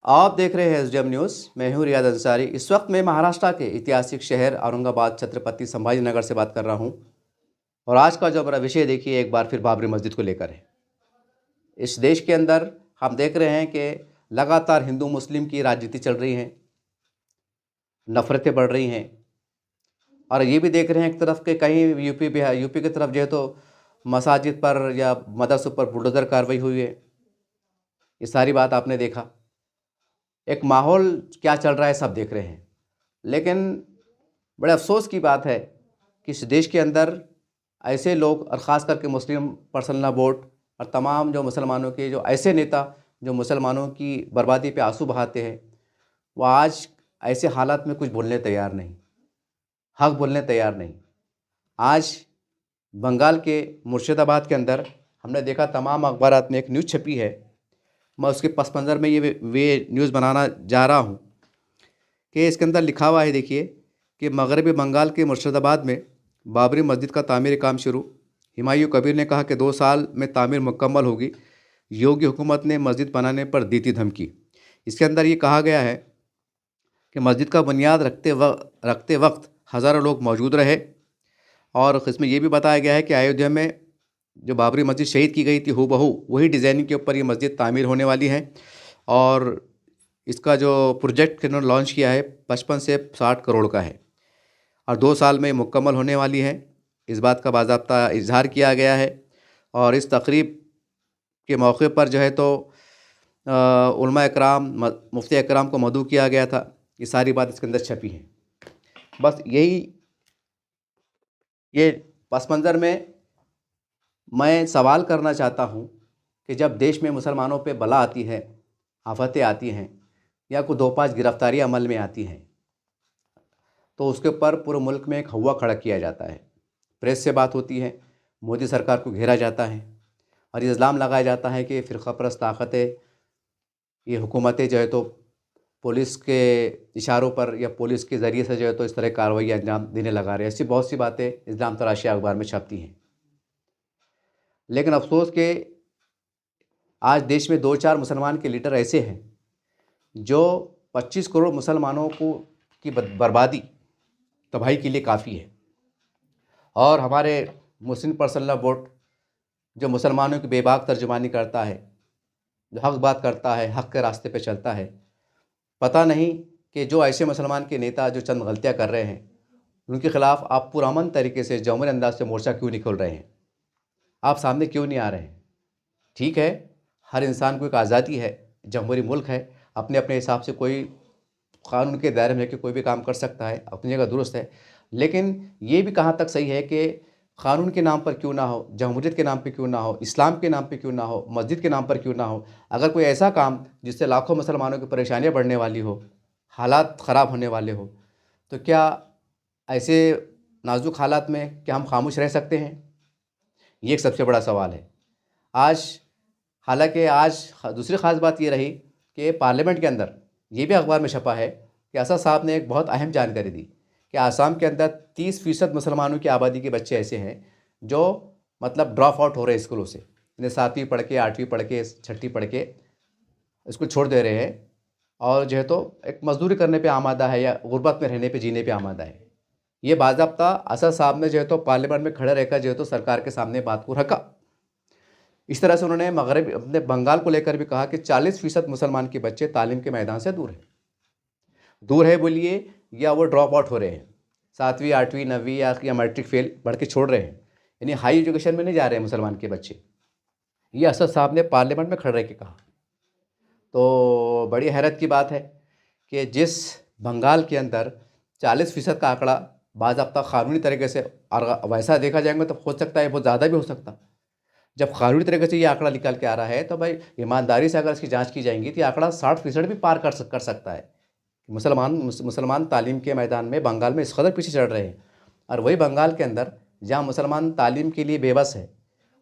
आप देख रहे हैं एसडीएम न्यूज़। मैं हूं रियाद अंसारी। इस वक्त मैं महाराष्ट्र के ऐतिहासिक शहर औरंगाबाद छत्रपति संभाजी नगर से बात कर रहा हूं। और आज का जो हमारा विषय देखिए, एक बार फिर बाबरी मस्जिद को लेकर है। इस देश के अंदर हम देख रहे हैं कि लगातार हिंदू मुस्लिम की राजनीति चल रही है, नफ़रतें बढ़ रही हैं। और ये भी देख रहे हैं एक तरफ के कहीं यूपी की तरफ जो है तो मसाजिद पर या मदरसों पर बुलडोज़र कार्रवाई हुई है। ये सारी बात आपने देखा। एक माहौल क्या चल रहा है सब देख रहे हैं। लेकिन बड़े अफसोस की बात है कि इस देश के अंदर ऐसे लोग, और ख़ास करके मुस्लिम पर्सनल बोर्ड और तमाम जो मुसलमानों के जो ऐसे नेता जो मुसलमानों की बर्बादी पे आंसू बहाते हैं, वो आज ऐसे हालात में कुछ बोलने तैयार नहीं, हक बोलने तैयार नहीं। आज बंगाल के मुर्शिदाबाद के अंदर हमने देखा, तमाम अखबारात में एक न्यूज़ छपी है। मैं उसके पस मंज़र में ये वे न्यूज़ बनाना जा रहा हूँ कि इसके अंदर लिखा हुआ है, देखिए, कि मगरबी बंगाल के मुर्शिदाबाद में बाबरी मस्जिद का तामीरी काम शुरू। हुमायूं कबीर ने कहा कि 2 साल में तामीर मुकम्मल होगी। योगी हुकूमत ने मस्जिद बनाने पर दी थी धमकी। इसके अंदर ये कहा गया है कि मस्जिद का बुनियाद रखते वक्त हज़ारों लोग मौजूद रहे। और इसमें यह भी बताया गया है कि अयोध्या में जो बाबरी मस्जिद शहीद की गई थी, हूबहू वही डिज़ाइनिंग के ऊपर ये मस्जिद तामीर होने वाली है। और इसका जो प्रोजेक्ट इन्होंने लॉन्च किया है 55 से 60 करोड़ का है और 2 साल में मुकम्मल होने वाली है। इस बात का बाज़ाब्ता इजहार किया गया है। और इस तकरीब के मौके पर जो है तो उलमा इकराम, मुफ्ती इकराम को मदऊ किया गया था। ये सारी बात इसके अंदर छपी है। बस ये पस मंज़र में मैं सवाल करना चाहता हूँ कि जब देश में मुसलमानों पे बला आती है, आफतें आती हैं, या कोई 2-5 गिरफ्तारियाँ अमल में आती हैं, तो उसके ऊपर पूरे मुल्क में एक हौवा खड़ा किया जाता है। प्रेस से बात होती है, मोदी सरकार को घेरा जाता है और इल्ज़ाम लगाया जाता है कि फ़िरक़ा परस्त ताकतें, ये हुकूमतें जो है तो पुलिस के इशारों पर या पुलिस के ज़रिए से जो है तो इस तरह कार्रवाई अंजाम देने लगा रहे हैं। ऐसी बहुत सी बातें इल्ज़ाम तराशी अखबार में छपती हैं। लेकिन अफसोस के आज देश में 2-4 मुसलमान के लीडर ऐसे हैं जो 25 करोड़ मुसलमानों को की बर्बादी, तबाही के लिए काफ़ी है। और हमारे मुस्लिम पर्सनल बोर्ड जो मुसलमानों की बेबाक तर्जुमानी करता है, जो हक़ बात करता है, हक़ के रास्ते पे चलता है, पता नहीं कि जो ऐसे मुसलमान के नेता जो चंद गलतियाँ कर रहे हैं, उनके ख़िलाफ़ आप पुरअमन तरीके से जौहरी अंदाज से मोर्चा क्यों नहीं खोल रहे हैं? आप सामने क्यों नहीं आ रहे हैं? ठीक है, हर इंसान को एक आज़ादी है, जमहूरी मुल्क है, अपने अपने हिसाब से कोई क़ानून के दायरे में रहकर कोई भी काम कर सकता है, अपनी जगह दुरुस्त है। लेकिन ये भी कहाँ तक सही है कि क़ानून के नाम पर क्यों ना हो, जमहूरियत के नाम पे क्यों ना हो, इस्लाम के नाम पे क्यों ना हो, मस्जिद के नाम पर क्यों ना हो, अगर कोई ऐसा काम जिससे लाखों मुसलमानों की परेशानियाँ बढ़ने वाली हो, हालात ख़राब होने वाले हो, तो क्या ऐसे नाज़ुक हालात में क्या हम खामोश रह सकते हैं? ये एक सबसे बड़ा सवाल है। आज हालांकि आज दूसरी ख़ास बात ये रही कि पार्लियामेंट के अंदर ये भी अखबार में छपा है कि असद साहब ने एक बहुत अहम जानकारी दी कि आसाम के अंदर 30% मुसलमानों की आबादी के बच्चे ऐसे हैं जो मतलब ड्रॉप आउट हो रहे हैं स्कूलों से। इन्हें 7वीं पढ़ के, 8वीं पढ़ के, 6ठी पढ़ के स्कूल छोड़ दे रहे हैं और जो है तो एक मजदूरी करने पे आमादा है या गुर्बत में रहने पे, जीने पे आमादा है। ये बाज़ाब्ता असद साहब ने जो है तो पार्लियामेंट में खड़े रहकर जो है तो सरकार के सामने बात को रखा। इस तरह से उन्होंने मगरब अपने बंगाल को लेकर भी कहा कि 40% मुसलमान के बच्चे तालीम के मैदान से दूर है बोलिए, या वो ड्रॉप आउट हो रहे हैं, 7वीं 8वीं 9वीं या मैट्रिक फेल पढ़ के छोड़ रहे हैं, यानी हाई एजुकेशन में नहीं जा रहे हैं मुसलमान के बच्चे। ये असद साहब ने पार्लियामेंट में खड़े रह के कहा। तो बड़ी हैरत की बात है कि जिस बंगाल के अंदर 40% का आंकड़ा बाज़ाब्ता क़ानूनी तरीके से, और वैसा देखा जाएगा तो हो सकता है बहुत ज़्यादा भी हो सकता। जब क़ानूनी तरीके से ये आंकड़ा निकल के आ रहा है तो भाई ईमानदारी से अगर इसकी जांच की जाएंगी तो ये आंकड़ा 60% भी पार कर सकता है। मुसलमान तालीम के मैदान में बंगाल में इस कदर पीछे चढ़ रहे हैं। और वही बंगाल के अंदर जहाँ मुसलमान तालीम के लिए बेबस है,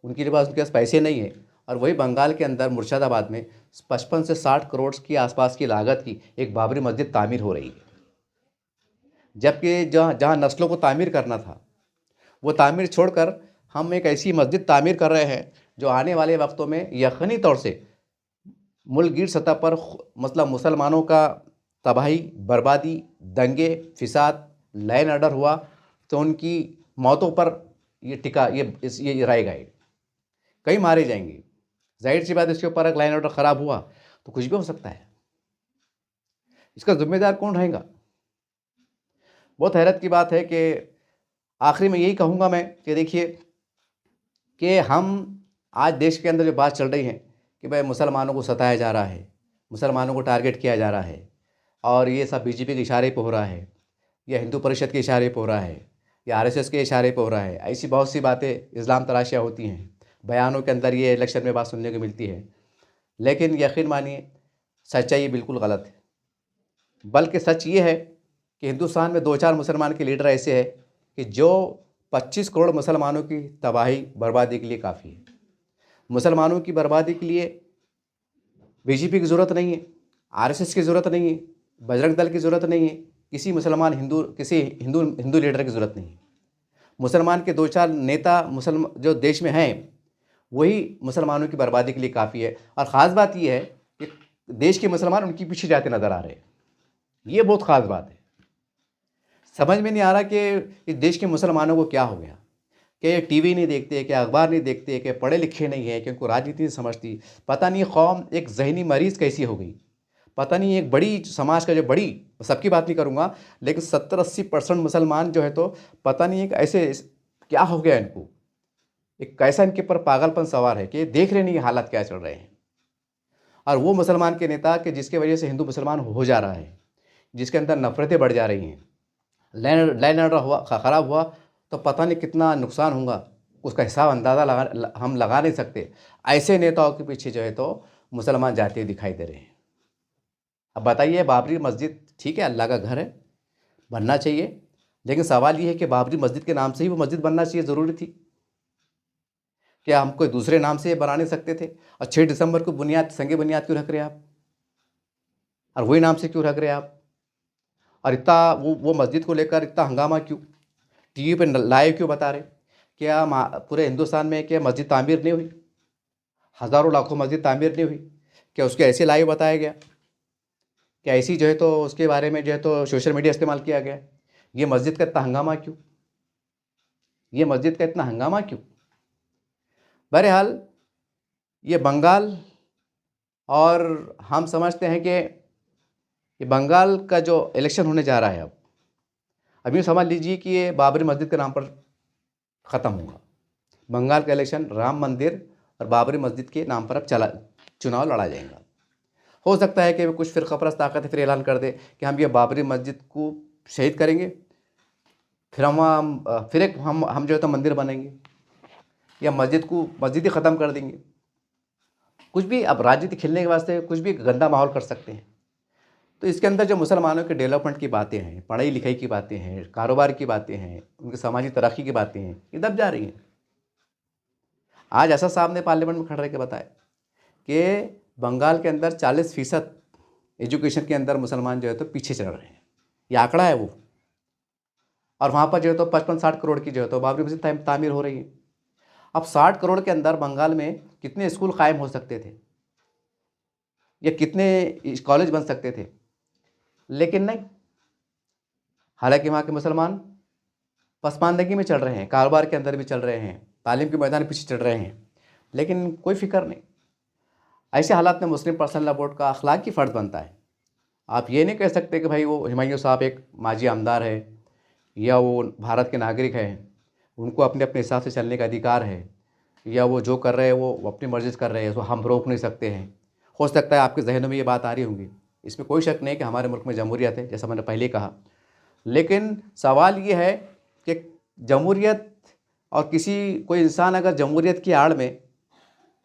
उनके पास पैसे नहीं है, और वही बंगाल के अंदर मुर्शिदाबाद में 55 से 60 करोड़ की आसपास की लागत की एक बाबरी मस्जिद तामीर हो रही है। जबकि जहाँ नस्लों को तामीर करना था, वो तामीर छोड़कर हम एक ऐसी मस्जिद तामीर कर रहे हैं जो आने वाले वक्तों में यकीनी तौर से मुल्कगीर सतह पर मतलब मुसलमानों का तबाही, बर्बादी, दंगे, फिसाद, लैंड ऑर्डर हुआ तो उनकी मौतों पर ये टिका ये रहेगा, ये कई मारे जाएंगे। जाहिर सी बात, इसके ऊपर अगर लैंड ऑर्डर ख़राब हुआ तो कुछ भी हो सकता है। इसका जिम्मेदार कौन रहेगा? बहुत हैरत की बात है कि आखिरी में यही कहूँगा मैं कि देखिए कि हम आज देश के अंदर जो बात चल रही है कि भाई मुसलमानों को सताया जा रहा है, मुसलमानों को टारगेट किया जा रहा है, और ये सब बीजेपी के इशारे पे हो रहा है, या हिंदू परिषद के इशारे पे हो रहा है, या आरएसएस के इशारे पे हो रहा है। ऐसी बहुत सी बातें इस्लाम तराशियाँ होती हैं, बयानों के अंदर ये इलेक्शन में बात सुनने को मिलती है। लेकिन यकीन मानिए, सच्चाई बिल्कुल गलत है। बल्कि सच ये है कि हिंदुस्तान में 2-4 मुसलमान के लीडर ऐसे हैं कि जो 25 करोड़ मुसलमानों की तबाही बर्बादी के लिए काफ़ी है। मुसलमानों की बर्बादी के लिए बीजेपी की ज़रूरत नहीं है, आरएसएस की ज़रूरत नहीं है, बजरंग दल की ज़रूरत नहीं है, किसी हिंदू लीडर की ज़रूरत नहीं है। मुसलमान के 2-4 नेता जो देश में हैं, वही मुसलमानों की बर्बादी के लिए काफ़ी है। और ख़ास बात यह है कि देश के मुसलमान उनके पीछे जाते नज़र आ रहे हैं। ये बहुत ख़ास बात है। समझ में नहीं आ रहा कि इस देश के मुसलमानों को क्या हो गया, कि ये टीवी नहीं देखते, कि अखबार नहीं देखते, कि पढ़े लिखे नहीं है, कि उनको राजनीति नहीं समझती। पता नहीं कौम एक जहनी मरीज़ कैसी हो गई। पता नहीं एक बड़ी समाज का जो बड़ी, सबकी बात नहीं करूँगा, लेकिन 70-80% मुसलमान जो है तो पता नहीं एक ऐसे क्या हो गया इनको, एक कैसा इनके ऊपर पागलपन सवार है कि देख रहे नहीं हालात क्या चल रहे हैं। और वो मुसलमान के नेता कि जिसके वजह से हिंदू मुसलमान हो जा रहा है, जिसके अंदर नफ़रतें बढ़ जा रही हैं, लैंड ऑर्डर ख़राब हुआ तो पता नहीं कितना नुकसान होगा, उसका हिसाब अंदाज़ा हम लगा नहीं सकते। ऐसे नेताओं के पीछे जो है तो मुसलमान जाते हुए दिखाई दे रहे हैं। अब बताइए, बाबरी मस्जिद ठीक है, अल्लाह का घर है, बनना चाहिए, लेकिन सवाल ये है कि बाबरी मस्जिद के नाम से ही वो मस्जिद बनना चाहिए, ज़रूरी थी क्या? हम कोई दूसरे नाम से बना नहीं सकते थे? और 6 दिसंबर को संगे बुनियाद क्यों रख रहे हैं आप? और वही नाम से क्यों रख रहे हैं आप? और इतना वो मस्जिद को लेकर इतना हंगामा क्यों? टीवी पे लाइव क्यों बता रहे? क्या पूरे हिंदुस्तान में क्या मस्जिद तामीर नहीं हुई? हज़ारों लाखों मस्जिद तामीर नहीं हुई? क्या उसके ऐसे लाइव बताया गया? क्या ऐसी जो है तो उसके बारे में जो है तो सोशल मीडिया इस्तेमाल किया गया? ये मस्जिद का इतना हंगामा क्यों? ये मस्जिद का इतना हंगामा क्यों? बहरहाल ये बंगाल, और हम समझते हैं कि ये बंगाल का जो इलेक्शन होने जा रहा है, अब यूँ समझ लीजिए कि ये बाबरी मस्जिद के नाम पर ख़त्म होगा। बंगाल का इलेक्शन राम मंदिर और बाबरी मस्जिद के नाम पर अब चुनाव लड़ा जाएगा। हो सकता है कि कुछ फ़िरक़ापरस्त ताकतें फिर ऐलान कर दे कि हम ये बाबरी मस्जिद को शहीद करेंगे, फिर हम जो है तो मंदिर बनेंगे, या मस्जिद ही ख़त्म कर देंगे। कुछ भी, अब राजनीति खेलने के वास्ते कुछ भी गंदा माहौल कर सकते हैं। तो इसके अंदर जो मुसलमानों के डेवलपमेंट की बातें हैं, पढ़ाई लिखाई की बातें हैं, कारोबार की बातें हैं, उनकी समाजी तरक्की की बातें हैं, ये दब जा रही हैं। आज असद साहब ने पार्लियामेंट में खड़े के बताया कि बंगाल के अंदर 40% एजुकेशन के अंदर मुसलमान जो है तो पीछे चल रहे हैं। ये आंकड़ा है वो। और वहाँ पर जो है तो 55-60 करोड़ की जो है तो बाबरी मस्जिद तामीर हो रही है। अब 60 करोड़ के अंदर बंगाल में कितने स्कूल कायम हो सकते थे, या कितने कॉलेज बन सकते थे? लेकिन नहीं। हालांकि वहाँ के मुसलमान पसमानदगी में चल रहे हैं, कारोबार के अंदर भी चल रहे हैं, तालीम के मैदान में पीछे चल रहे हैं, लेकिन कोई फिक्र नहीं। ऐसे हालात में मुस्लिम पर्सनल लॉ बोर्ड का अखलाकी फ़र्ज बनता है। आप ये नहीं कह सकते कि भाई वो हुमायूं साहब एक माजी आमदार है, या वो भारत के नागरिक हैं, उनको अपने अपने हिसाब से चलने का अधिकार है, या वो जो कर रहे हैं वो अपनी मर्ज़ी से कर रहे हैं, उसको हम रोक नहीं सकते हैं। हो सकता है आपके जहनों में ये बात आ रही होंगी, इसमें कोई शक नहीं कि हमारे मुल्क में जमहूरियत है, जैसा मैंने पहले कहा। लेकिन सवाल ये है कि जमहूरियत और कोई इंसान अगर जमहूरियत की आड़ में,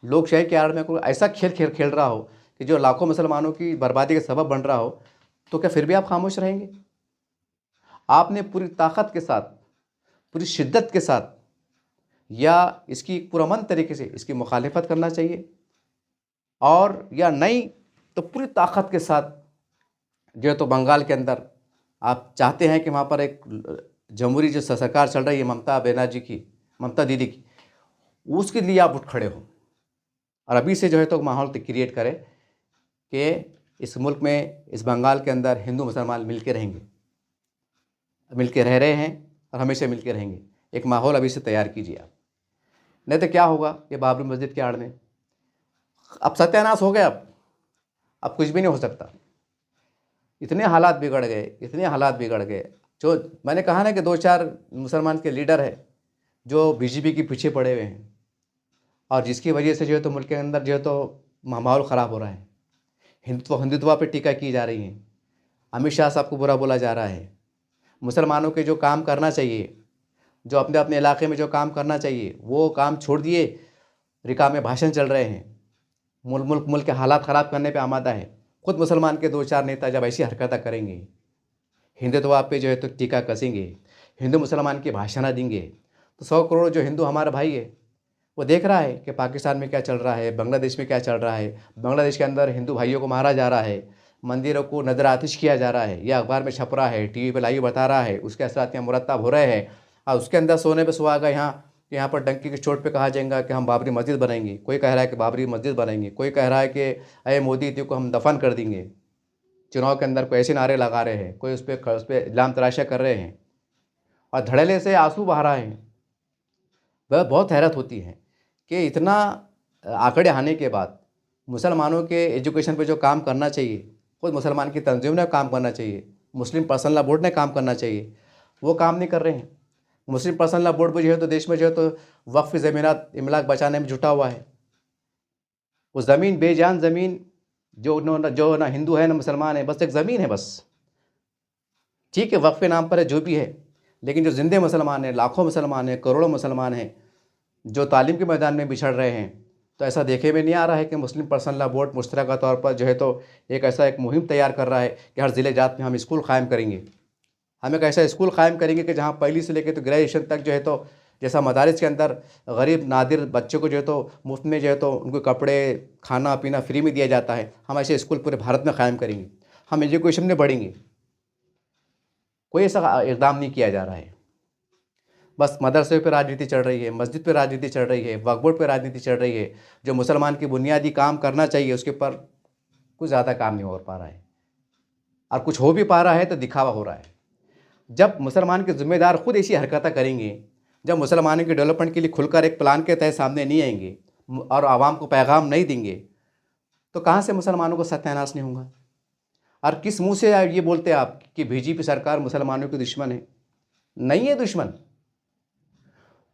लोकशाही की आड़ में कोई ऐसा खेल रहा हो कि जो लाखों मुसलमानों की बर्बादी का सबब बन रहा हो, तो क्या फिर भी आप खामोश रहेंगे? आपने पूरी ताकत के साथ, पूरी शिद्दत के साथ, या इसकी पुरअमन तरीके से इसकी मुखालिफत करना चाहिए, और या नहीं तो पूरी ताकत के साथ जो है तो बंगाल के अंदर आप चाहते हैं कि वहाँ पर एक जमहूरी जो सरकार चल रही है ममता दीदी की, उसके लिए आप उठ खड़े हो और अभी से जो है तो माहौल क्रिएट करें कि इस मुल्क में, इस बंगाल के अंदर हिंदू मुसलमान मिल के रहेंगे, मिल के रह रहे हैं और हमेशा मिल के रहेंगे। एक माहौल अभी से तैयार कीजिए आप, नहीं तो क्या होगा ये बाबरी मस्जिद के आड़ में। अब सत्यानाश हो गया, अब कुछ भी नहीं हो सकता। इतने हालात बिगड़ गए, इतने हालात बिगड़ गए। जो मैंने कहा ना कि 2-4 मुसलमान के लीडर है जो बीजेपी के पीछे पड़े हुए हैं, और जिसकी वजह से जो है तो मुल्क के अंदर जो है तो माहौल ख़राब हो रहा है। हिंदुत्व पे टीका की जा रही है। अमित शाह साहब को बुरा बोला जा रहा है। मुसलमानों के जो काम करना चाहिए, जो अपने अपने इलाके में जो काम करना चाहिए, वो काम छोड़ दिए, रिकामे भाषण चल रहे हैं। मुल्क के हालात ख़राब करने पे आमादा है। खुद मुसलमान के 2-4 नेता जब ऐसी हरकतें करेंगे, हिंदुत्व पे जो है तो टीका कसेंगे, हिंदू मुसलमान की भाषण देंगे, तो 100 करोड़ जो हिंदू हमारा भाई है वो देख रहा है कि पाकिस्तान में क्या चल रहा है, बांग्लादेश में क्या चल रहा है। बांग्लादेश के अंदर हिंदू भाइयों को मारा जा रहा है, मंदिरों को नजर आतिश किया जा रहा है, यह अखबार में छप रहा है, टीवी पे लाइव बता रहा है, उसके असरात यहाँ मुरतब हो रहे हैं। और उसके अंदर सोने पे सुहागा यहाँ पर डंकी की चोट पे कहा जाएगा कि हम बाबरी मस्जिद बनाएंगे। कोई कह रहा है कि बाबरी मस्जिद बनाएंगे, कोई कह रहा है कि अरे मोदी को हम दफन कर देंगे। चुनाव के अंदर कोई ऐसे नारे लगा रहे हैं, कोई उस पर इल्ज़ाम तराशा कर रहे हैं और धड़ल्ले से आंसू बहा रहे हैं। वह बहुत हैरत होती है कि इतना आंकड़े आने के बाद मुसलमानों के एजुकेशन पे जो काम करना चाहिए, खुद मुसलमान की तंजीम ने काम करना चाहिए, मुस्लिम पर्सनल लॉ बोर्ड ने काम करना चाहिए, वो काम नहीं कर रहे हैं। मुस्लिम पर्सनल लॉ बोर्ड भी जो है तो देश में जो है तो वक्फ ज़मीनात इमलाक बचाने में जुटा हुआ है। वो ज़मीन, बेजान ज़मीन, जो ना हिंदू है ना मुसलमान है, बस एक ज़मीन है बस। ठीक है, वक्फ के नाम पर है जो भी है, लेकिन जो जिंदे मुसलमान हैं, लाखों मुसलमान हैं, करोड़ों मुसलमान हैं जो तालीम के मैदान में बिछड़ रहे हैं, तो ऐसा देखे में नहीं आ रहा है कि मुस्लिम पर्सनल लॉ बोर्ड मुश्तरका तौर पर जो है तो एक मुहिम तैयार कर रहा है कि हर ज़िले जात में हम स्कूल कायम करेंगे। हम एक ऐसा स्कूल कायम करेंगे कि जहाँ पहली से लेकर तो ग्रेजुएशन तक जो है तो जैसा मदारिस के अंदर गरीब नादिर बच्चों को जो है तो मुफ्त में जो है तो उनको कपड़े, खाना पीना फ्री में दिया जाता है, हम ऐसे स्कूल पूरे भारत में कायम करेंगे। हम एजुकेशन में बढ़ेंगे। कोई ऐसा इक़दाम नहीं किया जा रहा है। बस मदरसे पे राजनीति चल रही है, मस्जिद पे राजनीति चल रही है, वक्फ बोर्ड पे राजनीति चल रही है। जो मुसलमान की बुनियादी काम करना चाहिए उसके ऊपर कुछ ज़्यादा काम नहीं हो पा रहा है, और कुछ हो भी पा रहा है तो दिखावा हो रहा है। जब मुसलमान के ज़िम्मेदार खुद ऐसी हरकतें करेंगे, जब मुसलमानों के डेवलपमेंट के लिए खुलकर एक प्लान के तहत सामने नहीं आएंगे और आवाम को पैगाम नहीं देंगे, तो कहाँ से मुसलमानों को सत्यानाश नहीं होगा। और किस मुँह से ये बोलते हैं आप कि बीजेपी सरकार मुसलमानों की दुश्मन है? नहीं है दुश्मन।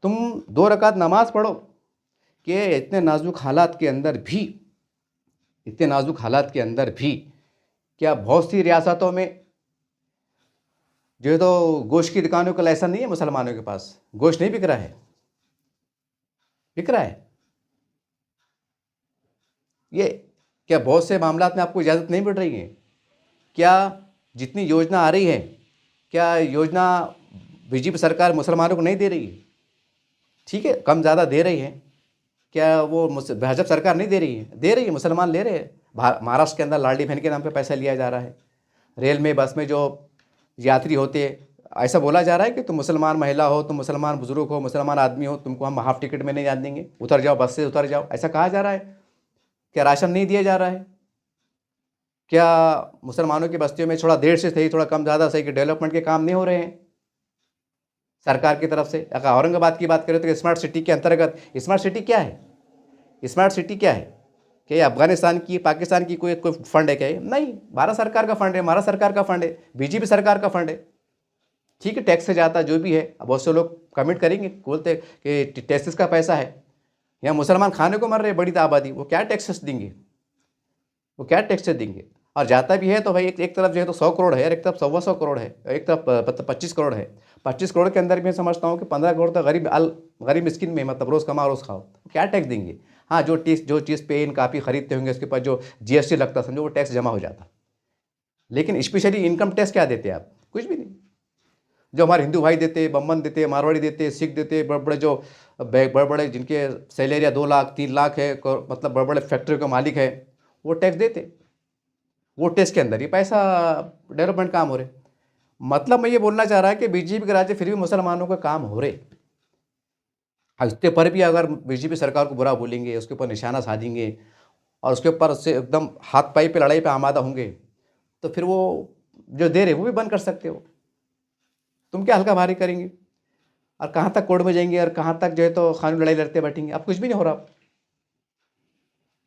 तुम 2 रकात नमाज पढ़ो कि इतने नाजुक हालात के अंदर भी, इतने नाजुक हालात के अंदर भी क्या बहुत सी रियासतों में जो है तो गोश्त की दुकानों का लाइसेंस नहीं है मुसलमानों के पास, गोश्त नहीं बिक रहा है, बिक रहा है। ये क्या बहुत से मामलात में आपको इजाज़त नहीं मिल रही है? क्या जितनी योजना आ रही है, क्या योजना बीजेपी सरकार मुसलमानों को नहीं दे रही है? ठीक है, कम ज़्यादा दे रही है, क्या वो भाजपा सरकार नहीं दे रही है? दे रही है, मुसलमान ले रहे हैं। महाराष्ट्र के अंदर लाडली बहन के नाम पे पैसा लिया जा रहा है। रेल में, बस में जो यात्री होते, ऐसा बोला जा रहा है कि तुम मुसलमान महिला हो, तुम मुसलमान बुजुर्ग हो, मुसलमान आदमी हो, तुमको हम हाफ टिकट में नहीं जाने देंगे, उतर जाओ, बस से उतर जाओ, ऐसा कहा जा रहा है। क्या राशन नहीं दिया जा रहा है? क्या मुसलमानों की बस्तियों में थोड़ा देर से सही, थोड़ा कम ज़्यादा सही कि डेवलपमेंट के काम नहीं हो रहे हैं सरकार की तरफ से? अगर औरंगाबाद की बात करें तो स्मार्ट सिटी के अंतर्गत, स्मार्ट सिटी क्या है? स्मार्ट सिटी क्या है? क्या ये अफगानिस्तान की, पाकिस्तान की कोई फंड है क्या? नहीं, भारत सरकार का फंड है, महाराष्ट्र सरकार का फंड है, बीजेपी सरकार का फंड है। ठीक है, टैक्स से जाता जो भी है। अब बहुत से लोग कमेंट करेंगे, बोलते कि टैक्सेस का पैसा है। यहाँ मुसलमान खाने को मर रहे, बड़ी आबादी, वो क्या टैक्सेस देंगे? वो क्या टैक्स देंगे? और जाता भी है तो भाई एक तरफ जो है तो 100 करोड़ है, और एक तरफ 125 करोड़ है, एक तरफ 25 करोड़ है। 25 करोड़ के अंदर भी मैं समझता हूँ कि 15 करोड़ तो गरीब मिस्किन में, मतलब रोज़ कमा रोज़ खाओ, क्या टैक्स देंगे? हाँ, जो चीज़ पेन काफ़ी खरीदते होंगे उसके ऊपर जो जीएसटी लगता, समझो वो टैक्स जमा हो जाता। लेकिन स्पेशली इनकम टैक्स क्या देते हैं आप? कुछ भी नहीं। जो हमारे हिंदू भाई देते, बम्बन देते, मारवाड़ी देते, सिख देते, बड़े बड़े जो बड़े बड़े जिनके सैलरिया 2 लाख 3 लाख है, मतलब बड़े बड़े फैक्ट्री के मालिक है, वो टैक्स देते। वो टैक्स के अंदर ही पैसा डेवलपमेंट काम हो रहे। मतलब मैं ये बोलना चाह रहा है कि बीजेपी के राज्य फिर भी मुसलमानों का काम हो रहे। इसके पर भी अगर बीजेपी सरकार को बुरा बोलेंगे, उसके ऊपर निशाना साधेंगे और उसके ऊपर उससे एकदम हाथ पाई पे लड़ाई पे आमादा होंगे, तो फिर वो जो दे रहे वो भी बंद कर सकते हो। तुम क्या हल्का भारी करेंगे और कहाँ तक कोर्ट में जाएंगे और कहाँ तक जो है तो कानूनी लड़ाई लड़ते बैठेंगे। अब कुछ भी नहीं हो रहा,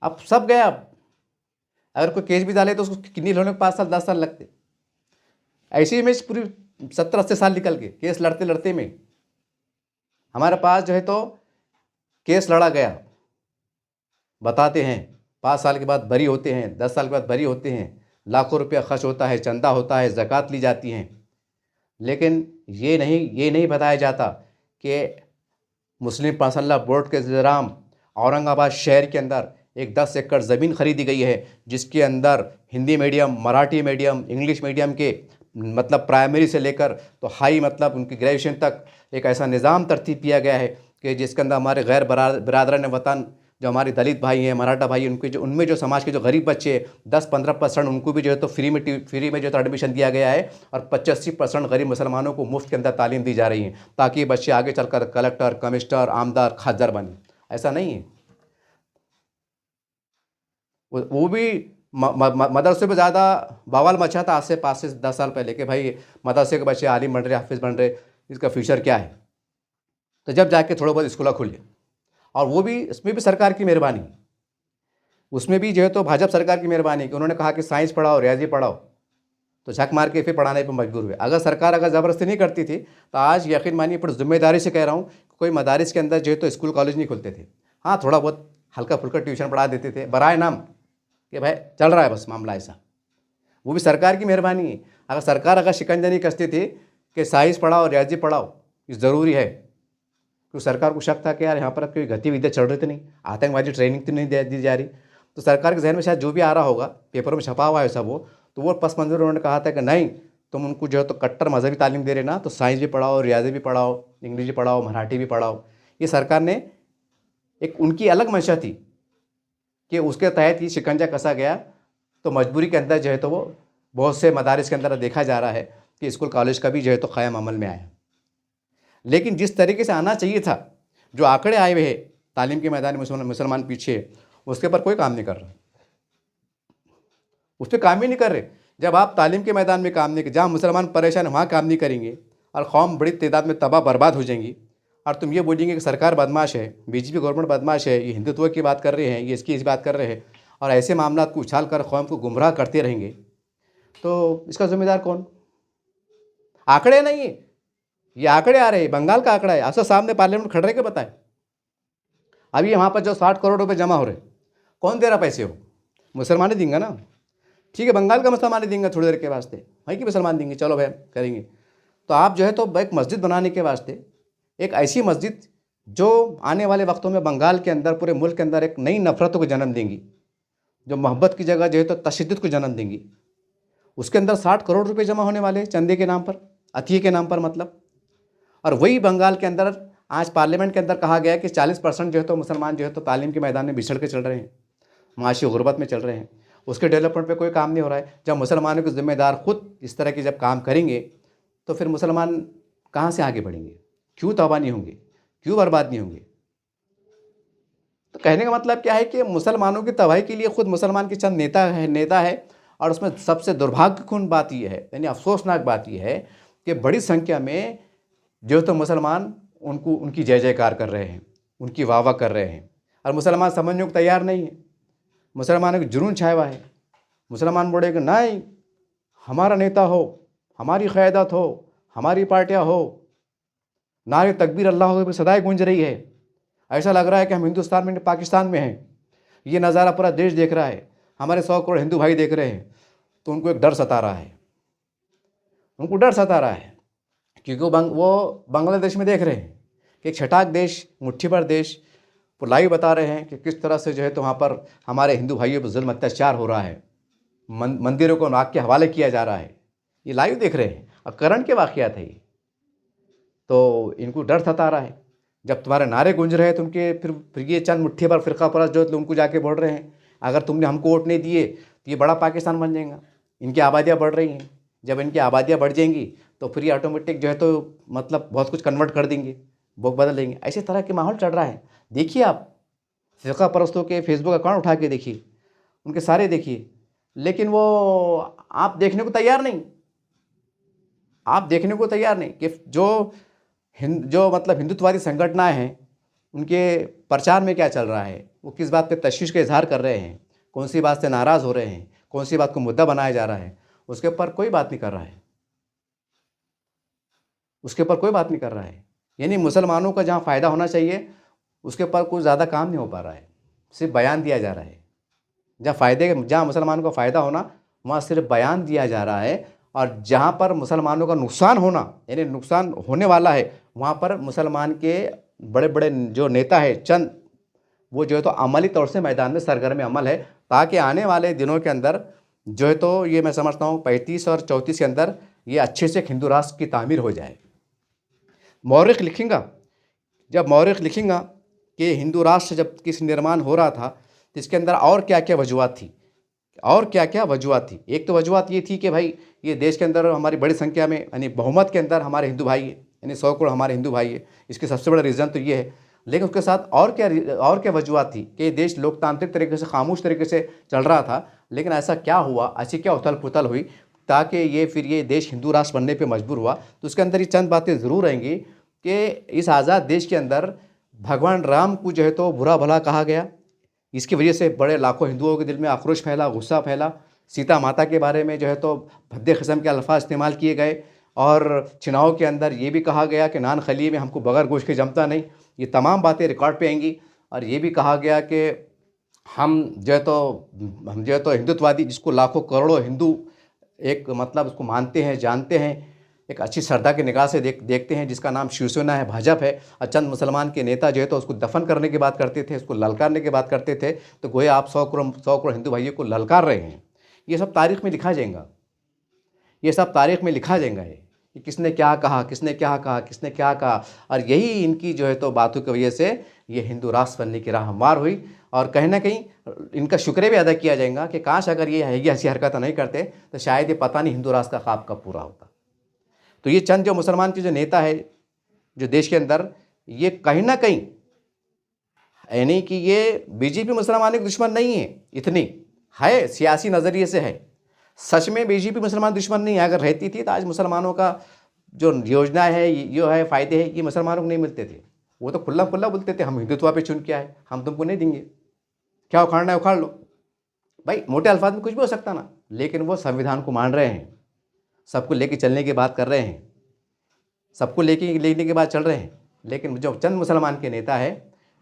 अब सब गया। अब अगर कोई केस भी डाले तो उसको किन्हीं होने को 5 साल 10 साल लगते। ऐसी में पूरी 70-80 साल निकल गए केस लड़ते लड़ते में। हमारे पास जो है तो केस लड़ा गया, बताते हैं 5 साल के बाद बरी होते हैं, 10 साल के बाद बरी होते हैं, लाखों रुपया खर्च होता है, चंदा होता है, ज़कात ली जाती हैं। लेकिन ये नहीं बताया जाता कि मुस्लिम पर्सनल लॉ बोर्ड के इंतज़ाम औरंगाबाद शहर के अंदर एक 10 एकड़ ज़मीन खरीदी गई है, जिसके अंदर Hindi medium, Marathi medium, English medium के मतलब प्राइमरी से लेकर तो हाई मतलब उनकी ग्रेजुएशन तक एक ऐसा निज़ाम तरतीब किया गया है कि जिसके अंदर हमारे गैर बरादरान वतन जो हमारे दलित भाई हैं, मराठा भाई, उनमें जो समाज के जो गरीब बच्चे 10-15% उनको भी जो है तो फ्री में जो है तो एडमिशन दिया गया है, और 85% गरीब मुसलमानों को मुफ्त के अंदर तालीम दी जा रही है, ताकि बच्चे आगे चलकर कलेक्टर, कमिश्नर, आमदार, खासदार बने। ऐसा नहीं है। वो भी मदरसे में ज़्यादा बवाल मचा था आज से 5 से 10 साल पहले कि भाई मदरसे के बच्चे आलिम बन रहे, हाफिज़ बन रहे, इसका फ्यूचर क्या है। तो जब जाके थोड़ा बहुत स्कूल खुले, और वो भी इसमें भी सरकार की मेहरबानी, उसमें भी जो है तो भाजपा सरकार की मेहरबानी कि उन्होंने कहा कि साइंस पढ़ाओ, रियाजी पढ़ाओ, तो झक मार के फिर पढ़ाने पर मजबूर हुए। अगर सरकार ज़बरदस्ती नहीं करती थी तो आज यकीन मानिए, पर जिम्मेदारी से कह रहा हूँ, कोई मदारिस के अंदर जो है तो स्कूल कॉलेज नहीं खुलते थे। हाँ, थोड़ा बहुत हल्का फुल्का ट्यूशन पढ़ा देते थे बराए नाम कि भाई चल रहा है बस मामला ऐसा। वो भी सरकार की मेहरबानी है। अगर सरकार शिकंजा नहीं कसती थी कि साइंस पढ़ाओ, रियाजी पढ़ाओ, ये ज़रूरी है, क्योंकि सरकार को शक था कि यार यहाँ पर कोई गतिविधियाँ चल रही तो नहीं, आतंकवादी ट्रेनिंग तो नहीं दी जा रही। तो सरकार के जहन में शायद जो भी आ रहा होगा, पेपरों में छपा हुआ है सब, वो पस मंज़र उन्होंने कहा था कि नहीं, तुम उनको जो है तो कट्टर मजहबी तालीम दे रहे ना, तो साइंस भी पढ़ाओ, रियाजी भी पढ़ाओ, इंग्लिश भी पढ़ाओ, मराठी भी पढ़ाओ। ये सरकार ने एक उनकी अलग मंशा थी कि उसके तहत ही शिकंजा कसा गया। तो मजबूरी के अंदर जो है तो वो बहुत से मदारिस के अंदर देखा जा रहा है कि स्कूल कॉलेज का भी जो है तो क़याम अमल में आया। लेकिन जिस तरीके से आना चाहिए था, जो आंकड़े आए हुए हैं तालीम के मैदान में मुसलमान पीछे, उसके ऊपर कोई काम नहीं कर रहा, उस पर काम ही नहीं कर रहे। जब आप तालीम के मैदान में काम नहीं कर, जहाँ मुसलमान परेशान वहाँ काम नहीं करेंगे और कौम बड़ी तादाद में तबाह बर्बाद हो जाएंगी, और तुम ये बोलेंगे कि सरकार बदमाश है, बीजेपी गवर्नमेंट बदमाश है, ये हिंदुत्व की बात कर रहे हैं, ये इसकी बात कर रहे हैं, और ऐसे मामला को उछाल कर कौम को गुमराह करते रहेंगे, तो इसका जिम्मेदार कौन? आंकड़े नहीं है, ये आंकड़े आ रहे हैं, बंगाल का आंकड़ा है, आपसे सामने पार्लियामेंट खड़े के बताएं। अभी वहाँ पर जो 60 करोड़ रुपये जमा हो रहे, कौन दे रहा पैसे? हो मुसलमान ही देंगे ना, ठीक है, बंगाल का मुसलमान ही देंगे थोड़ी देर के वास्ते, भाई कि मुसलमान देंगे, चलो भाई करेंगे। तो आप जो है तो एक मस्जिद बनाने के वास्ते, एक ऐसी मस्जिद जो आने वाले वक्तों में बंगाल के अंदर, पूरे मुल्क के अंदर एक नई नफ़रतों को जन्म देंगी, जो मोहब्बत की जगह जो है तो तशद्दुद को जन्म देंगी, उसके अंदर 60 करोड़ रुपए जमा होने वाले चंदे के नाम पर, अतिये के नाम पर मतलब। और वही बंगाल के अंदर आज पार्लियामेंट के अंदर कहा गया कि 40% जो है तो मुसलमान जो है तो तालीम के मैदान में बिछड़ के चल रहे हैं, माशी गुर्बत में चल रहे हैं, उसके डेवलपमेंट पे कोई काम नहीं हो रहा है। जब मुसलमानों के ज़िम्मेदार खुद इस तरह के जब काम करेंगे, तो फिर मुसलमान कहाँ से आगे बढ़ेंगे? क्यों तबाह नहीं होंगे? क्यों बर्बाद नहीं होंगे? तो कहने का मतलब क्या है कि मुसलमानों की तबाही के लिए खुद मुसलमान के चंद नेता है। और उसमें सबसे दुर्भाग्यपूर्ण बात यह है, यानी अफसोसनाक बात यह है कि बड़ी संख्या में जो तो मुसलमान उनकी जय जयकार कर रहे हैं, उनकी वाह वाह कर रहे हैं, और मुसलमान समझने को तैयार नहीं है। मुसलमानों का जुनून छाया हुआ है। मुसलमान बोले कि नहीं, हमारा नेता हो, हमारी क़यादत हो, हमारी पार्टियाँ हो, नारे तकबीर अल्लाह पर सदाएं गूंज रही है, ऐसा लग रहा है कि हम हिंदुस्तान में पाकिस्तान में हैं। ये नज़ारा पूरा देश देख रहा है, हमारे 100 करोड़ हिंदू भाई देख रहे हैं। तो उनको एक डर सता रहा है, उनको डर सता रहा है, क्योंकि वो बांग्लादेश में देख रहे हैं कि एक छटाक देश, मुट्ठी भर देश वो लाइव बता रहे हैं कि किस तरह से जो है तो वहाँ पर हमारे हिंदू भाइयों पर जुल्म अत्याचार हो रहा है, मंदिरों को आग के हवाले किया जा रहा है। ये लाइव देख रहे हैं और करंट के वाक़यात है ये। तो इनको डर सता रहा है। जब तुम्हारे नारे गूंज रहे हैं तो उनके फिर ये चंद मुट्ठी भर फ़िरका परस्त जो उनको जाके बोल रहे हैं, अगर तुमने हमको वोट नहीं दिए तो ये बड़ा पाकिस्तान बन जाएगा। इनकी आबादियाँ बढ़ रही हैं, जब इनकी आबादियाँ बढ़ जाएंगी तो फिर ये ऑटोमेटिक जो है तो मतलब बहुत कुछ कन्वर्ट कर देंगे, वो बदल देंगे। ऐसे तरह के माहौल चल रहा है। देखिए आप फ़िरका परस्तों के फेसबुक अकाउंट उठा के देखिए, उनके सारे देखिए, लेकिन वो आप देखने को तैयार नहीं। आप देखने को तैयार नहीं कि जो मतलब हिंदुत्ववादी संगठनाएं हैं, उनके प्रचार में क्या चल रहा है, वो किस बात पे तशवीश का इजहार कर रहे हैं, कौन सी बात से नाराज़ हो रहे हैं, कौन सी बात को मुद्दा बनाया जा रहा है, उसके ऊपर कोई बात नहीं कर रहा है। उसके ऊपर कोई बात नहीं कर रहा है। यानी मुसलमानों का जहाँ फ़ायदा होना चाहिए उसके ऊपर कुछ ज़्यादा काम नहीं हो पा रहा है, सिर्फ बयान दिया जा रहा है। जहाँ मुसलमानों का फ़ायदा होना, वहाँ सिर्फ बयान दिया जा रहा है, और जहाँ पर मुसलमानों का नुकसान होना, यानी नुकसान होने वाला है, वहाँ पर मुसलमान के बड़े बड़े जो नेता है चंद, वो जो है तो अमली तौर से मैदान में सरगर्म अमल है, ताकि आने वाले दिनों के अंदर जो है तो ये मैं समझता हूँ 35 और 34 के अंदर ये अच्छे से हिंदू राष्ट्र की तामीर हो जाए। मौरिख लिखेगा, जब मौरिख लिखेगा कि हिंदू राष्ट्र जब किस निर्माण हो रहा था, तो इसके अंदर और क्या क्या वजूहत थी, और क्या क्या वजूहत थी। एक तो वजूहत ये थी कि भाई ये देश के अंदर हमारी बड़ी संख्या में, यानी बहुमत के अंदर हमारे हिंदू भाई है, यानी 100 करोड़ हमारे हिंदू भाई है, इसके सबसे बड़ा रीज़न तो ये है। लेकिन उसके साथ और क्या वजूहत थी कि ये देश लोकतांत्रिक तरीके से, खामोश तरीके से चल रहा था, लेकिन ऐसा क्या हुआ, ऐसी क्या उथल पुथल हुई ताकि ये देश हिंदू राष्ट्र बनने पर मजबूर हुआ। तो उसके अंदर ये चंद बातें ज़रूर रहेंगी कि इस आज़ाद देश के अंदर भगवान राम को जो है तो बुरा भला कहा गया, इसकी वजह से बड़े लाखों हिंदुओं के दिल में आक्रोश फैला, गुस्सा फैला। सीता माता के बारे में जो है तो भद्दे किस्म के अल्फाज इस्तेमाल किए गए, और चुनाव के अंदर ये भी कहा गया कि नान खली में हमको बगैर गोश्त के जमता नहीं। ये तमाम बातें रिकॉर्ड पे आएंगी। और ये भी कहा गया कि हम जो है तो हिंदुत्ववादी, जिसको लाखों करोड़ों हिंदू एक मतलब उसको मानते हैं, जानते हैं, एक अच्छी श्रद्धा की निगाह से देखते हैं, जिसका नाम शिवसेना है, भाजपा है। और चंद मुसलमान के नेता जो है तो उसको दफन करने की बात करते थे, उसको ललकारने की बात करते थे। तो गोया आप 100 करोड़ हिंदू भाइयों को ललकार रहे हैं। ये सब तारीख में लिखा जाएगा, ये सब तारीख में लिखा जाएगा कि किसने क्या कहा, किसने क्या कहा, किसने क्या कहा। और यही इनकी जो है तो बातों की वजह से ये हिंदू राष्ट्र बनने की राह हमवार हुई। और कहीं ना कहीं इनका शुक्र भी अदा किया जाएगा कि काश अगर ये ऐसी हरकत नहीं करते तो शायद ये पता नहीं हिंदू राष्ट्र का ख्वाब कब पूरा होता। तो ये चंद जो मुसलमान के जो नेता है जो देश के अंदर, ये कहीं ना कहीं, यानी कि ये बीजेपी मुसलमानों के दुश्मन नहीं है, इतनी है सियासी नज़रिए से है। सच में बीजेपी मुसलमान दुश्मन नहीं है। अगर रहती थी तो आज मुसलमानों का जो योजना है, जो है फ़ायदे हैं, ये मुसलमानों को नहीं मिलते थे। वो तो खुल्ला खुल्ला बोलते थे, हम हिंदुत्व पे चुन के आए, हम तुमको नहीं देंगे, क्या उखाड़ना है उखाड़ लो। भाई मोटे अल्फाज में कुछ भी हो सकता ना, लेकिन वो संविधान को मान रहे हैं, सबको लेके चलने की बात कर रहे हैं, सबको लेने के बाद चल रहे हैं। लेकिन जो चंद मुसलमान के नेता है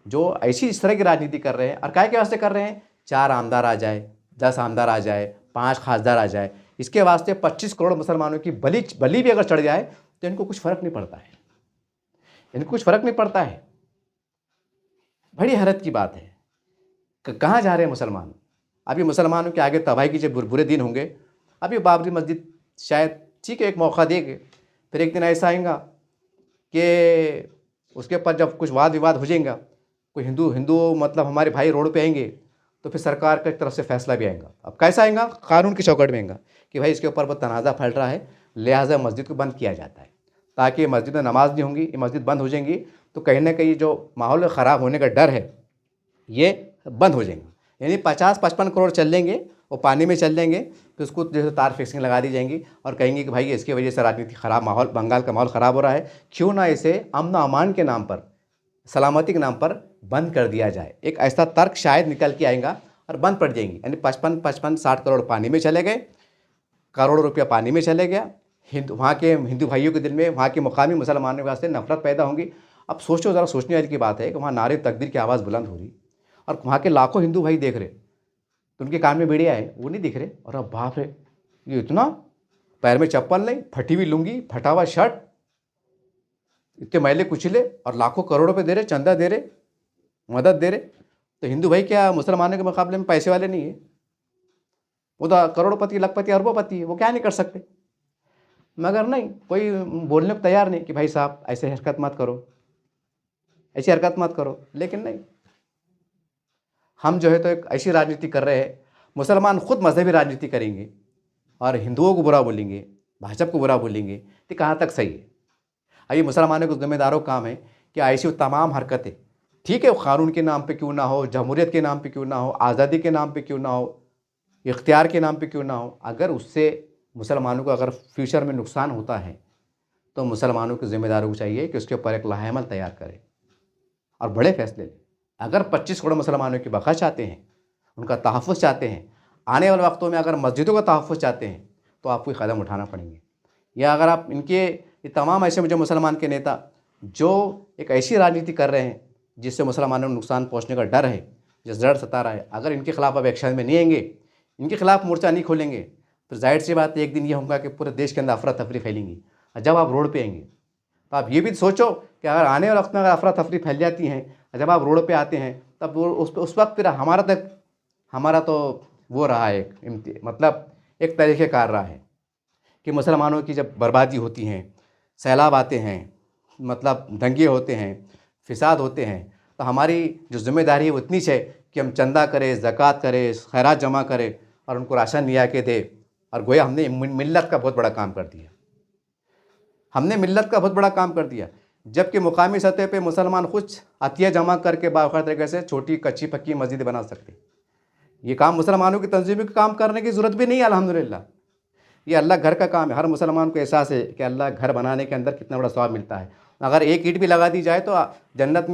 जो ऐसी इस तरह की राजनीति कर रहे हैं, और काय के वास्ते कर रहे हैं, 4 आमदार आ जाए, 10 आमदार आ जाए, 5 खासदार आ जाए, इसके वास्ते 25 करोड़ मुसलमानों की बलि भी अगर चढ़ जाए तो इनको कुछ फ़र्क नहीं पड़ता है, इनको कुछ फ़र्क नहीं पड़ता है। बड़ी हैरत की बात है, कहाँ जा रहे हैं मुसलमान। अभी मुसलमानों के आगे तबाही के जब बुरे दिन होंगे। अभी बाबरी मस्जिद शायद ठीक है एक मौका देंगे, फिर एक दिन ऐसा आएगा कि उसके ऊपर जब कुछ वाद विवाद हो जाएगा, कोई हिंदू मतलब हमारे भाई रोड पे आएंगे, तो फिर सरकार की तरफ से फैसला भी आएगा। अब कैसा आएगा, कानून की चौकट में आएगा कि भाई इसके ऊपर बहुत तनाज़ा फैल रहा है, लिहाजा मस्जिद को बंद किया जाता है, ताकि ये मस्जिद में नमाज नहीं होंगी, ये मस्जिद बंद हो जाएंगी, तो कहीं ना कहीं जो माहौल ख़राब होने का डर है ये बंद हो जाएगा। यानी 50-55 करोड़ चल लेंगे, वो पानी में चल लेंगे, तो उसको जैसे तार फिक्सिंग लगा दी जाएंगी और कहेंगे कि भाई इसकी वजह से राजनीति ख़राब, माहौल बंगाल का माहौल ख़राब हो रहा है, क्यों ना इसे अमन अमान के नाम पर, सलामती के नाम पर बंद कर दिया जाए। एक ऐसा तर्क शायद निकल के आएगा और बंद पड़ जाएंगी। यानी 55-60 करोड़ पानी में चले गए, करोड़ों रुपया पानी में चले गया। वहाँ के हिंदू भाइयों के दिल में, वहाँ के मुकामी मुसलमानों के वास्ते नफरत पैदा होंगी। अब सोचो ज़रा, सोचने वाली की बात है कि वहाँ नारे तकदीर की आवाज़ बुलंद हो रही, और वहाँ के लाखों हिंदू भाई देख रहे, तो उनके कान में बेड़िया है, वो नहीं दिख रहे। और अब बाप रे, ये इतना, पैर में चप्पल नहीं, फटी हुई लुंगी, फटा हुआ शर्ट, इतने मैले कुचले, और लाखों करोड़ों पे दे रहे, चंदा दे रहे, मदद दे रहे। तो हिंदू भाई क्या मुसलमानों के मुकाबले में पैसे वाले नहीं है? वो तो करोड़पति, लखपति, अरबोपति है, वो क्या नहीं कर सकते। मगर नहीं, कोई बोलने को तैयार नहीं कि भाई साहब ऐसे हरकत मत करो, ऐसी हरकत मत करो। लेकिन नहीं, हम जो है तो एक ऐसी राजनीति कर रहे हैं, मुसलमान खुद मजहबी राजनीति करेंगे और हिंदुओं को बुरा बोलेंगे, भाजपा को बुरा बोलेंगे, तो कहाँ तक सही है? आइए, मुसलमानों के जिम्मेदारों का काम है कि ऐसी तमाम हरकतें, ठीक है, वो कानून के नाम पे क्यों ना हो, जमहूरियत के नाम पे क्यों ना हो, आज़ादी के नाम पे क्यों ना हो, इख्तियार के नाम पे क्यों ना हो, अगर उससे मुसलमानों को अगर फ्यूचर में नुकसान होता है तो मुसलमानों के ज़िम्मेदारों को चाहिए कि उसके ऊपर एक लाहेमल तैयार करें और बड़े फैसले लें। अगर 25 करोड़ मुसलमानों की बक़ा चाहते हैं, उनका तहफ़्फ़ुज़ चाहते हैं, आने वाले वक्तों में अगर मस्जिदों का तहफ़्फ़ुज़ चाहते हैं तो आपको ये कदम उठाना पड़ेंगे। या अगर आप इनके ये तमाम ऐसे जो मुसलमान के नेता जो एक ऐसी राजनीति कर रहे हैं जिससे मुसलमानों को नुकसान पहुँचने का डर है, जिस डर सता रहा है, अगर इनके ख़िलाफ़ आप एक्शन में नहीं आएंगे, इनके ख़िलाफ़ मोर्चा नहीं खोलेंगे, तो जाहिर सी बात है एक दिन ये होगा कि पूरे देश के अंदर अफरा तफरी फैलेंगी। और जब आप रोड पे आएंगे तो आप ये भी सोचो कि अगर आने वाले वक्त में अगर अफरा तफरी फैल जाती हैं, जब आप रोड पे आते हैं तब वो उस वक्त फिर हमारा तो वो रहा है मतलब एक तरीक़ेकार रहा है कि मुसलमानों की जब बर्बादी होती हैं, सैलाब आते हैं, मतलब दंगे होते हैं, फिसाद होते हैं, तो हमारी जो ज़िम्मेदारी है वो इतनी है कि हम चंदा करें, ज़कात करें, खैरात जमा करें और उनको राशन लिया के दें। और गोया हमने मिल्लत का बहुत बड़ा काम कर दिया, हमने मिल्लत का बहुत बड़ा काम कर दिया। जबकि मुकामी सतह पे मुसलमान कुछ अतिया जमा करके बाखबर तरीके से छोटी कच्ची पक्की मस्जिद बना सकते। ये काम मुसलमानों की तंजीम का काम करने की ज़रूरत भी नहीं है। अल्हम्दुलिल्लाह ये अल्लाह घर का काम है। हर मुसलमान को एहसास है कि अल्लाह घर बनाने के अंदर कितना बड़ा सवाब मिलता है। अगर एक ईंट भी लगा दी जाए तो जन्नत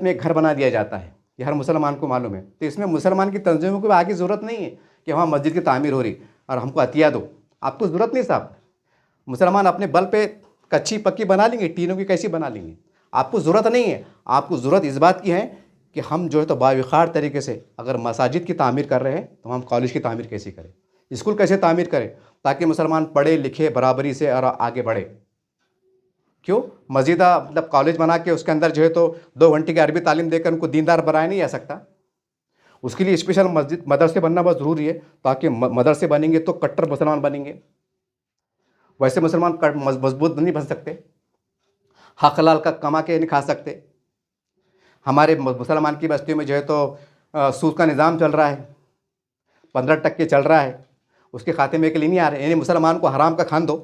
में एक घर बना दिया जाता है, ये हर मुसलमान को मालूम है। तो इसमें मुसलमान की तंजीमों को आगे ज़रूरत नहीं है कि वहाँ मस्जिद की तामीर हो रही और हमको अतिया दो, आपको ज़रूरत नहीं साहब। मुसलमान अपने बल पे कच्ची पक्की बना लेंगे, टीनों की कैसी बना लेंगे, आपको ज़रूरत नहीं है। आपको ज़रूरत इस बात की है कि हम जो है तो बावक़ार तरीके से अगर मसाजिद की तामीर कर रहे हैं तो हम कॉलेज की तामीर कैसे करें, स्कूल कैसे तामीर करें, ताकि मुसलमान पढ़े लिखे बराबरी से और आगे बढ़े। क्यों मस्जिद मतलब कॉलेज बना के उसके अंदर जो है तो 2 घंटे की अरबी तालीम देकर उनको दीनदार बनाया नहीं जा सकता। उसके लिए स्पेशल मस्जिद मदरसे बनना बहुत ज़रूरी है, ताकि मदरसे बनेंगे तो कट्टर मुसलमान बनेंगे, वैसे मुसलमान मजबूत नहीं बन सकते, हक हलाल का कमा के नहीं खा सकते। हमारे मुसलमान की बस्तियों में जो है तो सूद का निज़ाम चल रहा है, 15% चल रहा है, उसके खात्मे के लिए नहीं आ रहे। यानी मुसलमान को हराम का खान दो,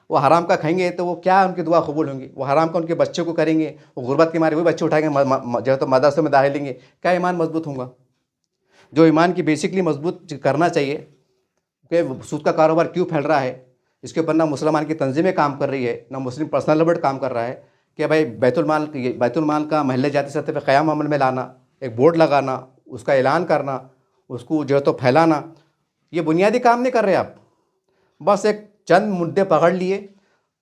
वो हराम का खाएंगे तो वो क्या उनकी दुआ कबूल होंगी, वो हराम का उनके बच्चों को करेंगे, वो गुर्बत के मारे वही बच्चे उठाएंगे जो है तो मदरसों में दाखिल लेंगे, क्या ईमान मजबूत होगा। जो ईमान की बेसिकली मजबूत करना चाहिए कि सूद का कारोबार क्यों फैल रहा है, इसके ऊपर ना मुसलमान की तंजीमें काम कर रही है, ना मुस्लिम पर्सनल लिबर्टी काम कर रहा है कि भाई बैतुलमाल का महल्ले जाती सतह पर क़याम अमल में लाना, एक बोर्ड लगाना, उसका ऐलान करना, उसको जो है तो फैलाना, ये बुनियादी काम नहीं कर रहे आप। बस एक चंद मुद्दे पकड़ लिए,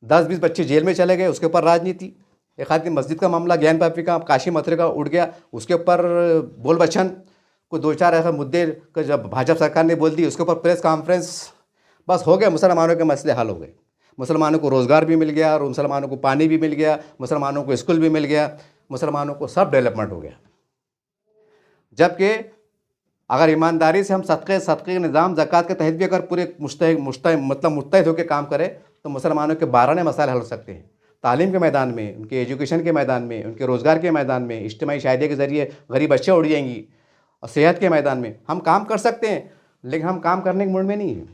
10-20 बच्चे जेल में चले गए, उसके ऊपर राजनीति। एक आदमी मस्जिद का मामला ज्ञान पापी का काशी मथुरे का उठ गया, उसके ऊपर बोल बच्चन को 2-4 ऐसे मुद्दे का जब भाजपा सरकार ने बोल दी उसके ऊपर प्रेस कॉन्फ्रेंस, बस हो गया, मुसलमानों के मसले हल हो गए। मुसलमानों को रोज़गार भी मिल गया और मुसलमानों को पानी भी मिल गया, मुसलमानों को स्कूल भी मिल गया, मुसलमानों को सब डेवलपमेंट हो गया। जबकि अगर ईमानदारी से हम सदक़े निज़ाम ज़कात के तहत भी अगर पूरे मुत्तहिद होकर काम करें तो मुसलमानों के 12 मसाइल हल हो सकते हैं। तालीम के मैदान में, उनके एजुकेशन के मैदान में, उनके रोज़गार के मैदान में, इज्तिमाई शायदी के ज़रिए गरीब बच्चे उड़ जाएंगी, और सेहत के मैदान में हम काम कर सकते हैं। लेकिन हम काम करने के मूड में नहीं हैं,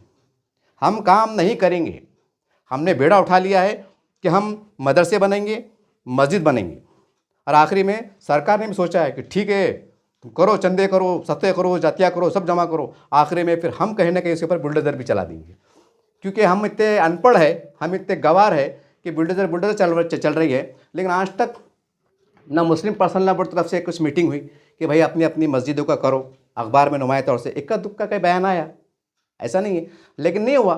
हम काम नहीं करेंगे। हमने बेड़ा उठा लिया है कि हम मदरसे बनेंगे, मस्जिद बनेंगे, और आखिरी में सरकार ने भी सोचा है कि ठीक है तुम करो, चंदे करो, सत्ते करो, जातिया करो, सब जमा करो, आखिरी में फिर हम कहीं ना कहीं इसके ऊपर बुलडोज़र भी चला देंगे। क्योंकि हम इतने अनपढ़ है, हम इतने गवार है कि बुलडोज़र चल रही है। लेकिन आज तक ना मुस्लिम पर्सनल बोर्ड तरफ से कुछ मीटिंग हुई कि भाई अपनी अपनी मस्जिदों का करो, अखबार में नुमाया तौर से इक्का दुक्का का बयान आया, ऐसा नहीं है। लेकिन नहीं हुआ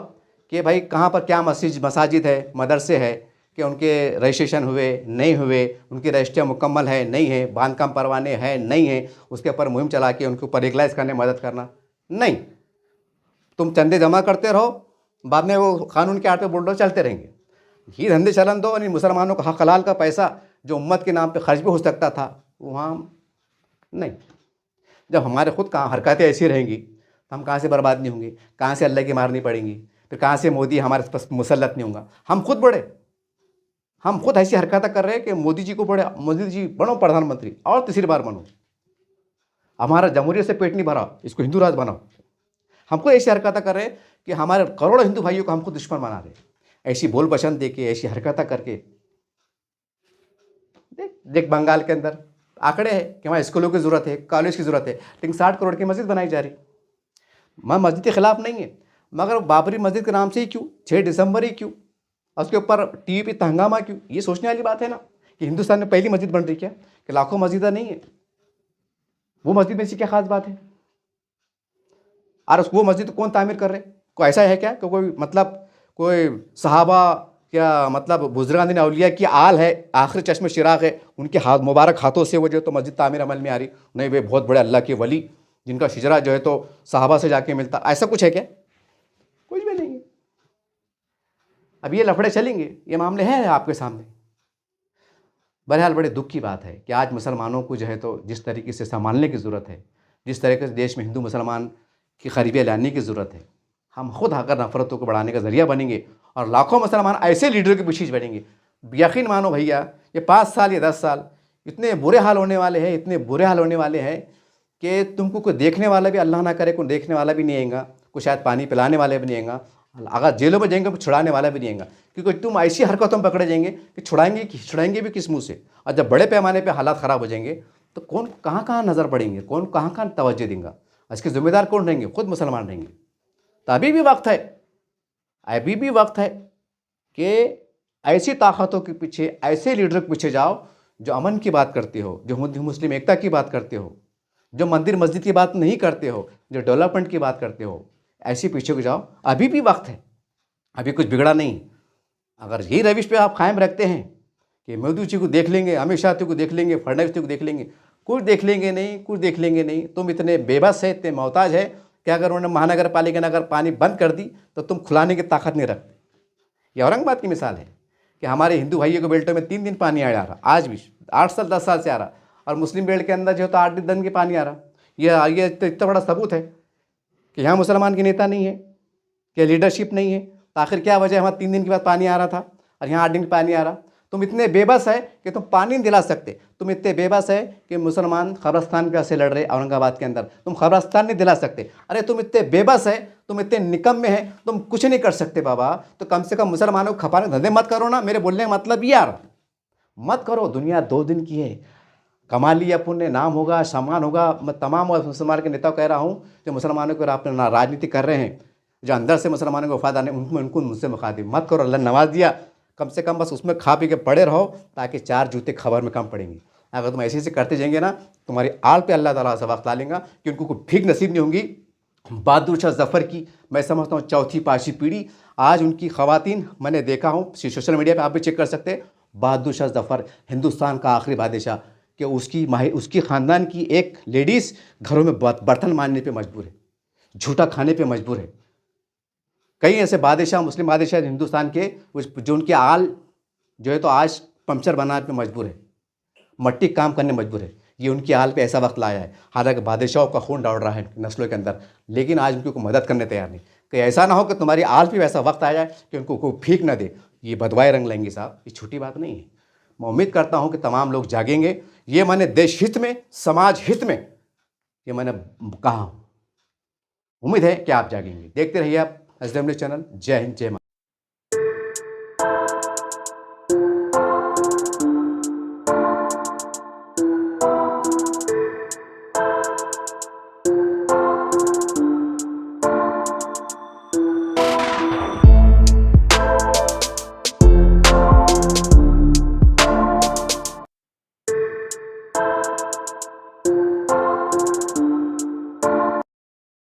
कि भाई कहाँ पर क्या मसाजिद है, मदरसे है, कि उनके रजिस्ट्रेशन हुए नहीं हुए, उनकी रजिस्ट्रियाँ मुकम्मल है नहीं है, बांधकाम परवाने हैं नहीं है, उसके ऊपर मुहिम चला के उनके ऊपर रेगुलाइज करने में मदद करना नहीं। तुम चंदे जमा करते रहो, बाद में वो कानून के आड़ पे बुलडोज़र चलते रहेंगे। ये धंधे चलन दो, और मुसलमानों का हक हलाल का पैसा जो उम्मत के नाम पे खर्च भी हो सकता था वहाँ नहीं। जब हमारे खुद का हरकतें ऐसी रहेंगी तो हम कहाँ से बर्बाद नहीं होंगे, कहाँ से अल्लाह की मारनी पड़ेंगी, फिर कहाँ से मोदी हमारे पास मुसल्लत नहीं होगा। हम खुद बड़े, हम खुद ऐसी हरकतें कर रहे हैं कि मोदी जी को बड़े, मोदी जी बनो प्रधानमंत्री और तीसरी बार बनो, हमारा जमहूरियत से पेट नहीं भरा, इसको हिंदू राज बनाओ। हमको ऐसी हरकतें कर रहे हैं कि हमारे करोड़ों हिंदू भाइयों को हमको दुश्मन बना रहे हैं, ऐसी बोल बचन दे के, ऐसी हरकतें करके। देख बंगाल के अंदर आंकड़े हैं कि वहाँ स्कूलों की ज़रूरत है, कॉलेज की ज़रूरत है, लेकिन 60 करोड़ की मस्जिद बनाई जा रही। मैं मस्जिद के ख़िलाफ़ नहीं है, मगर बाबरी मस्जिद के नाम से ही क्यों, 6 दिसंबर ही क्यों, और उसके ऊपर टीवी पे हंगामा क्यों? ये सोचने वाली बात है ना कि हिंदुस्तान में पहली मस्जिद बन रही क्या, कि लाखों मस्जिदें नहीं है, वो मस्जिद में से क्या खास बात है? और वो मस्जिद कोण तामीर कर रहे? कोई ऐसा है क्या कि कोई मतलब कोई सहाबा क्या मतलब बुजुर्गान औलिया की आल है, आखिरी चश्मे चिराग है, उनके हाथ मुबारक हाथों से वो जो तो मस्जिद तामीर अमल में आ रही? नहीं, वे बहुत बड़े अल्लाह के वली जिनका शिजरा जो है तो सहाबा से जाके मिलता, ऐसा कुछ है क्या? कुछ भी नहीं है। अब ये लफड़े चलेंगे, ये मामले हैं आपके सामने। बहरहाल बड़े दुख की बात है कि आज मुसलमानों को जो है तो जिस तरीके से संभालने की ज़रूरत है, जिस तरीके से देश में हिंदू मुसलमान की करीबियाँ लाने की ज़रूरत है, हम खुद अगर नफ़रतों को बढ़ाने का ज़रिया बनेंगे और लाखों मुसलमान ऐसे लीडरों के पीछे बढ़ेंगे, यकीन मानो भैया, ये 5 साल या 10 साल इतने बुरे हाल होने वाले हैं, इतने बुरे हाल होने वाले हैं कि तुमको कोई देखने वाला भी, अल्लाह ना करे कोई देखने वाला भी नहीं आएगा, कोई शायद पानी पिलाने वाले भी नहीं आएगा, अगर जेलों में जाएंगे तो छुड़ाने वाला भी नहीं आएगा, क्योंकि तुम ऐसी हरकतों में पकड़े जाएंगे कि छुड़ाएंगे भी किस मुँह से? और जब बड़े पैमाने पर हालात ख़राब हो जाएंगे तो कौन कहाँ कहाँ नज़र पड़ेंगे, कौन कहाँ कहाँ तवज्जो देंगे? इसके ज़िम्मेदार कौन रहेंगे? खुद मुसलमान रहेंगे। तो अभी भी वक्त है, अभी भी वक्त है कि ऐसी ताकतों के पीछे, ऐसे लीडरों के पीछे जाओ जो अमन की बात करते हो, जो मुस्लिम एकता की बात करते हो, जो मंदिर मस्जिद की बात नहीं करते हो, जो डेवलपमेंट की बात करते हो, ऐसे पीछे को जाओ। अभी भी वक्त है, अभी कुछ बिगड़ा नहीं। अगर यही रविश पे आप कायम रखते हैं कि मोदी जी को देख लेंगे, अमित शाह जी को देख लेंगे, फडणवीस जी को देख लेंगे, कुछ देख लेंगे नहीं, कुछ देख लेंगे नहीं, तुम इतने बेबस है, इतने मोहताज है कि अगर उन्होंने महानगर पालिका ने अगर पानी बंद कर दी तो तुम खुलाने की ताकत नहीं रखते। ये औरंगाबाद की मिसाल है कि हमारे हिंदू भाइयों के बेल्टों में 3 दिन पानी आ रहा, आज भी 8 साल 10 साल से आ रहा, और मुस्लिम बेल्ट के अंदर जो है तो 8 दिन के पानी आ रहा। ये तो इतना बड़ा सबूत है कि यहाँ मुसलमान के नेता नहीं है, कि लीडरशिप नहीं है। तो आखिर क्या वजह है वहाँ 3 दिन के बाद पानी आ रहा था और यहाँ 8 दिन पानी आ रहा? तुम इतने बेबस है कि तुम पानी नहीं दिला सकते। तुम इतने बेबस है कि मुसलमान खबरस्तान कैसे लड़ रहे औरंगाबाद के अंदर, तुम खबरस्तान नहीं दिला सकते। अरे तुम इतने बेबस है, तुम इतने निकम्मे हैं, तुम कुछ नहीं कर सकते बाबा। तो कम से कम मुसलमानों को खपाने धंधे मत करो ना। मेरे बोलने का मतलब यार मत करो। दुनिया 2 दिन की है, कमा लिया पुण्य, नाम होगा, सम्मान होगा। मैं तमाम मुसलमान के नेताओं कह रहा हूँ जो मुसलमानों को आप राजनीति कर रहे हैं, जो अंदर से मुसलमानों को वफादार नहीं, उनको मुझसे मुखातिब मत करो। अल्लाह नवाज दिया, कम से कम बस उसमें खा पी के पड़े रहो ताकि 4 जूते खबर में कम पड़ेंगे। अगर तुम ऐसे करते जाएंगे ना, तुम्हारी आल पे अल्लाह ताला से वक्त ला लेगा कि उनको कोई भीख नसीब नहीं होंगी। बहादुर शाह जफ़र की मैं समझता हूँ 4थी 5वीं पीढ़ी आज उनकी ख़वातीन मैंने देखा हूँ, सोशल मीडिया पे आप भी चेक कर सकते हैं। बहादुर शाह जफ़र हिंदुस्तान का आखिरी बादशाह, कि उसकी ख़ानदान की एक लेडीज़ घरों में बर्तन मांजने पे मजबूर है, झूठा खाने पे मजबूर है। कई ऐसे बादशाह, मुस्लिम बादशाह हिंदुस्तान के, जो उनकी आल जो है तो आज पंक्चर बनाने पे मजबूर है, मट्टी काम करने मजबूर है। ये उनकी आल पे ऐसा वक्त लाया है। हालांकि बादशाहों का खून दौड़ रहा है नस्लों के अंदर, लेकिन आज उनको मदद करने तैयार नहीं। कि ऐसा ना हो कि तुम्हारी आल पे वैसा वक्त आ जाए कि उनको कोई भीख ना दे। ये बदवाए रंग लेंगे साहब, ये छोटी बात नहीं है। मैं उम्मीद करता हूँ कि तमाम लोग जागेंगे। ये मैंने देश हित में, समाज हित में ये मैंने कहा। उम्मीद है कि आप जागेंगे। देखते रहिए आप एसडीएम न्यूज़ चैनल। जय हिंद, जय मां।